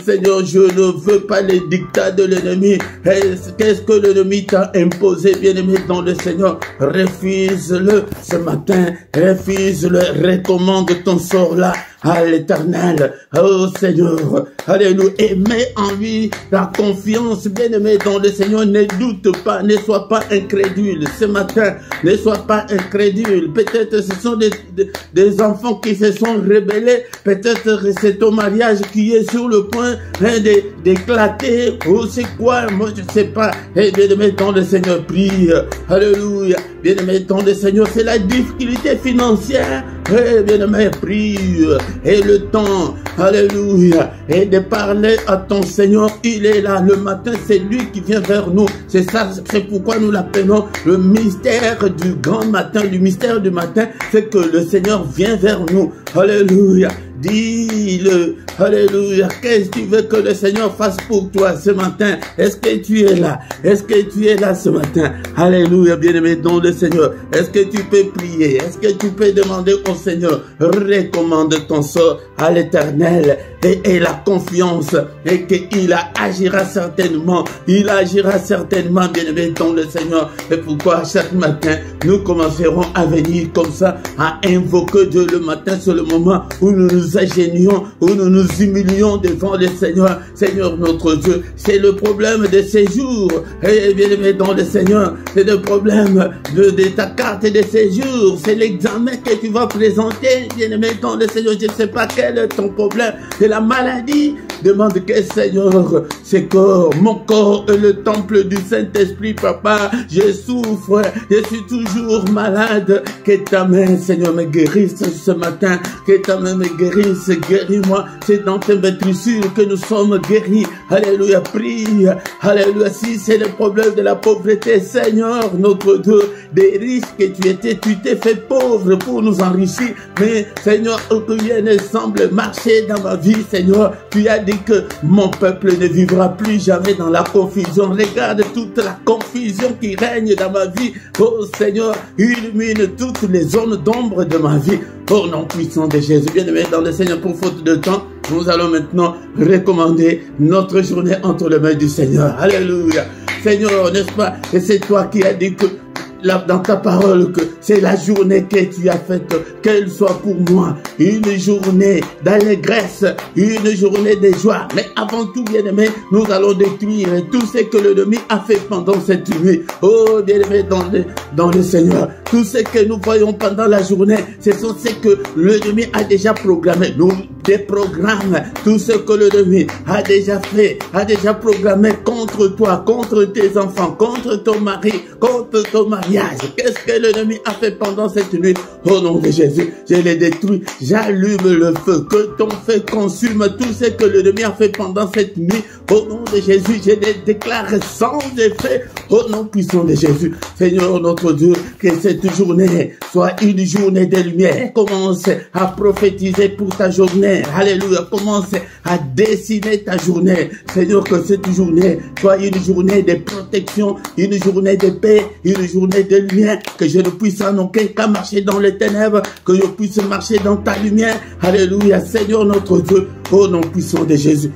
Seigneur, je ne veux pas les dictats de l'ennemi. Qu'est-ce que l'ennemi t'a imposé, bien-aimé dans le Seigneur? Refuse-le ce matin. Refuse-le. Recommande ton sort là à l'Éternel. Oh Seigneur, alléluia. Et mets en lui la confiance, bien-aimé dans le Seigneur. Ne doute pas, ne sois pas incrédule. Ce matin, ne sois pas incrédule. Peut-être ce sont des enfants qui se sont rebellés. Peut-être que c'est ton mariage qui est sur le point d'éclater. Oh, c'est quoi? Moi, je ne sais pas. Et bien-aimé dans le Seigneur, prie. Alléluia. Bien-aimé dans le Seigneur, c'est la difficulté financière. Et bien-aimé, prie. Et le temps, alléluia, et de parler à ton Seigneur, il est là. Le matin, c'est lui qui vient vers nous. C'est ça, c'est pourquoi nous l'appelons le mystère du grand matin. Le mystère du matin, c'est que le Seigneur vient vers nous. Alléluia. Dis-le, alléluia. Qu'est-ce que tu veux que le Seigneur fasse pour toi ce matin? Est-ce que tu es là? Est-ce que tu es là ce matin? Alléluia, bien-aimé dans le Seigneur. Est-ce que tu peux prier? Est-ce que tu peux demander au Seigneur? Recommande ton sort à l'Éternel et la confiance et qu'il agira certainement. Il agira certainement, bien-aimé dans le Seigneur. Et pourquoi chaque matin, nous commencerons à venir comme ça, à invoquer Dieu le matin, c'est le moment où nous nous agénions, où nous nous humilions devant le Seigneur. Seigneur notre Dieu, c'est le problème de ces jours. Et bien-aimé dans le Seigneur, c'est le problème de ta carte de séjour. C'est l'examen que tu vas présenter, bien-aimé dans le Seigneur. Je ne sais pas quel est ton problème. C'est la maladie. Demande que Seigneur, c'est corps, mon corps est le temple du Saint-Esprit, papa. Je souffre, je suis toujours malade. Que ta main, Seigneur, me guérisse ce matin. Que ta main me guérisse, guéris-moi. C'est dans tes maîtrissures que nous sommes guéris. Alléluia, prie. Alléluia, si c'est le problème de la pauvreté, Seigneur, notre Dieu, des risques que tu t'es fait pauvre pour nous enrichir. Mais Seigneur, rien ne semble marcher dans ma vie, Seigneur. Tu as dit que mon peuple ne vivra plus jamais dans la confusion. Regarde toute la confusion qui règne dans ma vie. Oh Seigneur, illumine toutes les zones d'ombre de ma vie. Au nom puissant de Jésus, bien-aimé dans le Seigneur, pour faute de temps, nous allons maintenant recommander notre journée entre les mains du Seigneur. Alléluia. Seigneur, n'est-ce pas? Et c'est toi qui as dit que dans ta parole que c'est la journée que tu as faite, qu'elle soit pour moi une journée d'allégresse, une journée de joie. Mais avant tout, bien-aimé, nous allons détruire tout ce que l'ennemi a fait pendant cette nuit. Oh, bien-aimé, dans le Seigneur, tout ce que nous voyons pendant la journée, ce sont ce que l'ennemi a déjà programmé. Nous déprogrammons tout ce que l'ennemi a déjà fait, a déjà programmé contre toi, contre tes enfants, contre ton mari, contre ton mariage. Qu'est-ce que l'ennemi a fait pendant cette nuit? Au nom de Jésus, je les détruis. J'allume le feu. Que ton feu consume tout ce que l'ennemi a fait pendant cette nuit. Au nom de Jésus, je les déclare sans effet. Au nom puissant de Jésus. Seigneur notre Dieu, que cette journée soit une journée de lumière. Commence à prophétiser pour ta journée. Alléluia. Commence à dessiner ta journée. Seigneur, que cette journée soit une journée de protection, une journée de paix, une journée de lumière, que je ne puisse en aucun cas marcher dans les ténèbres, que je puisse marcher dans ta lumière. Alléluia, Seigneur notre Dieu, au nom puissant de Jésus.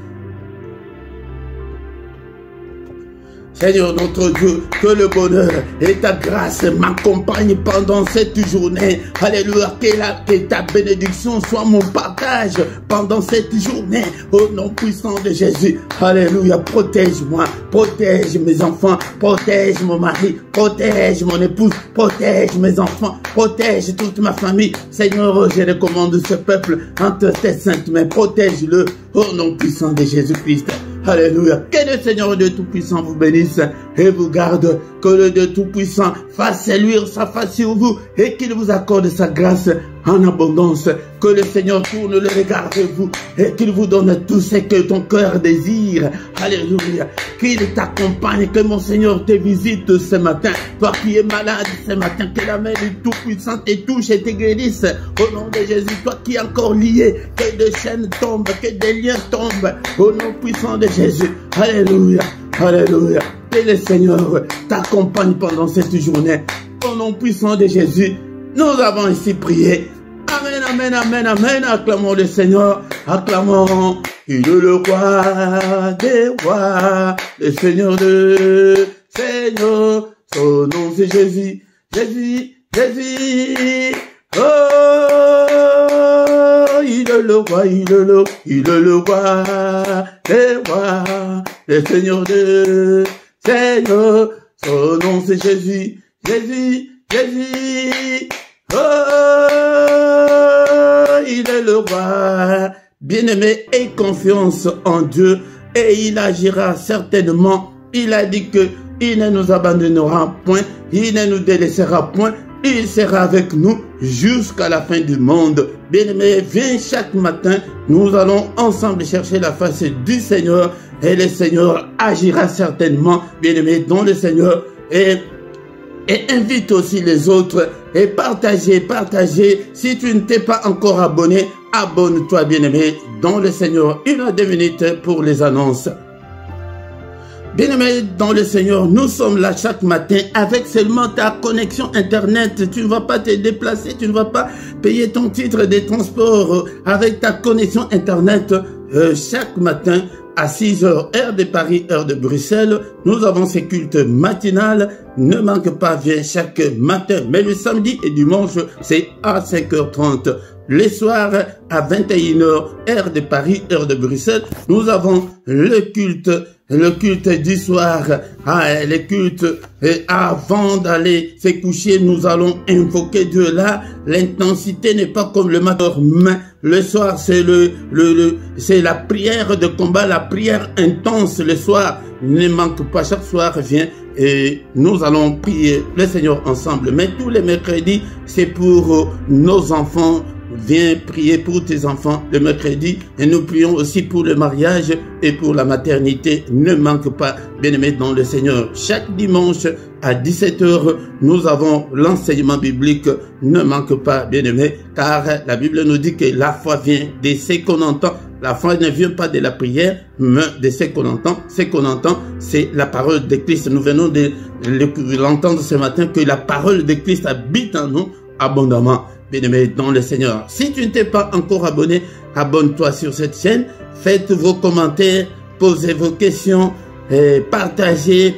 Seigneur notre Dieu, que le bonheur et ta grâce m'accompagnent pendant cette journée. Alléluia, que ta bénédiction soit mon partage pendant cette journée. Au nom puissant de Jésus. Alléluia, protège-moi, protège mes enfants, protège mon mari, protège mon épouse, protège mes enfants, protège toute ma famille. Seigneur, je recommande ce peuple entre tes saintes mains. Protège-le au nom puissant de Jésus-Christ. Alléluia. Que le Seigneur Dieu Tout-Puissant vous bénisse et vous garde. Que le Dieu Tout-Puissant fasse luire sa face sur vous et qu'il vous accorde sa grâce en abondance. Que le Seigneur tourne le regard de vous et qu'il vous donne tout ce que ton cœur désire. Alléluia. Qu'il t'accompagne, que mon Seigneur te visite ce matin. Toi qui es malade ce matin, que la main du Tout-Puissant te touche et te guérisse. Au nom de Jésus, toi qui es encore lié, que des chaînes tombent, que des liens tombent. Au nom puissant de Jésus. Alléluia. Alléluia. Que le Seigneur t'accompagne pendant cette journée. Au nom puissant de Jésus, nous avons ici prié. Amen, amen, amen, amen. Acclamons le Seigneur. Acclamons il est le roi des rois, le Seigneur de Seigneur. Son nom c'est Jésus, Jésus, Jésus. Oh, il est le roi, il est le roi des rois, le Seigneur de Seigneur. Son nom c'est Jésus, Jésus, Jésus. Oh, il est le roi. Bien-aimé, aie confiance en Dieu et il agira certainement. Il a dit que il ne nous abandonnera point, il ne nous délaissera point, il sera avec nous jusqu'à la fin du monde. Bien-aimé, viens chaque matin, nous allons ensemble chercher la face du Seigneur et le Seigneur agira certainement, bien-aimé, dans le Seigneur. Et invite aussi les autres et partagez. Si tu ne t'es pas encore abonné, abonne-toi, bien-aimé, dans le Seigneur. 1 à 2 minutes pour les annonces. Bien-aimé dans le Seigneur, nous sommes là chaque matin avec seulement ta connexion Internet. Tu ne vas pas te déplacer, tu ne vas pas payer ton titre de transport avec ta connexion Internet. Chaque matin à 6 h, heure de Paris, heure de Bruxelles, nous avons ces cultes matinales. Ne manque pas, viens chaque matin. Mais le samedi et dimanche, c'est à 5h30. Les soirs à 21 h, heure de Paris, heure de Bruxelles, nous avons le culte du soir, le culte, et avant d'aller se coucher, nous allons invoquer Dieu là. L'intensité n'est pas comme le matin, mais le soir, c'est c'est la prière de combat, la prière intense le soir. Ne manque pas, chaque soir, viens et nous allons prier le Seigneur ensemble. Mais tous les mercredis, c'est pour nos enfants. Viens prier pour tes enfants le mercredi et nous prions aussi pour le mariage et pour la maternité. Ne manque pas, bien-aimé dans le Seigneur. Chaque dimanche à 17 h, nous avons l'enseignement biblique. Ne manque pas, bien-aimé, car la Bible nous dit que la foi vient de ce qu'on entend. La foi ne vient pas de la prière, mais de ce qu'on entend. Ce qu'on entend, c'est la parole de Christ. Nous venons de l'entendre ce matin que la parole de Christ habite en nous abondamment. Bien-aimé dans le Seigneur. Si tu ne t'es pas encore abonné, abonne-toi sur cette chaîne. Faites vos commentaires, posez vos questions, partagez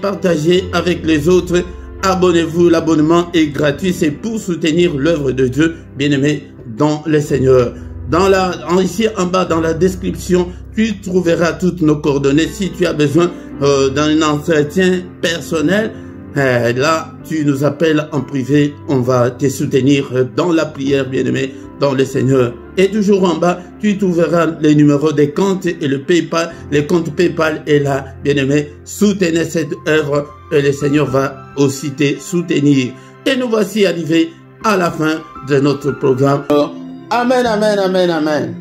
avec les autres. Abonnez-vous, l'abonnement est gratuit. C'est pour soutenir l'œuvre de Dieu, bien-aimé dans le Seigneur. Ici en bas dans la description, tu trouveras toutes nos coordonnées. Si tu as besoin d'un entretien personnel, là, tu nous appelles en privé, on va te soutenir dans la prière, bien-aimé, dans le Seigneur. Et toujours en bas, tu trouveras les numéros des comptes et le PayPal, les comptes PayPal est là, bien-aimé. Soutenez cette œuvre et le Seigneur va aussi te soutenir. Et nous voici arrivés à la fin de notre programme. Amen, amen, amen, amen.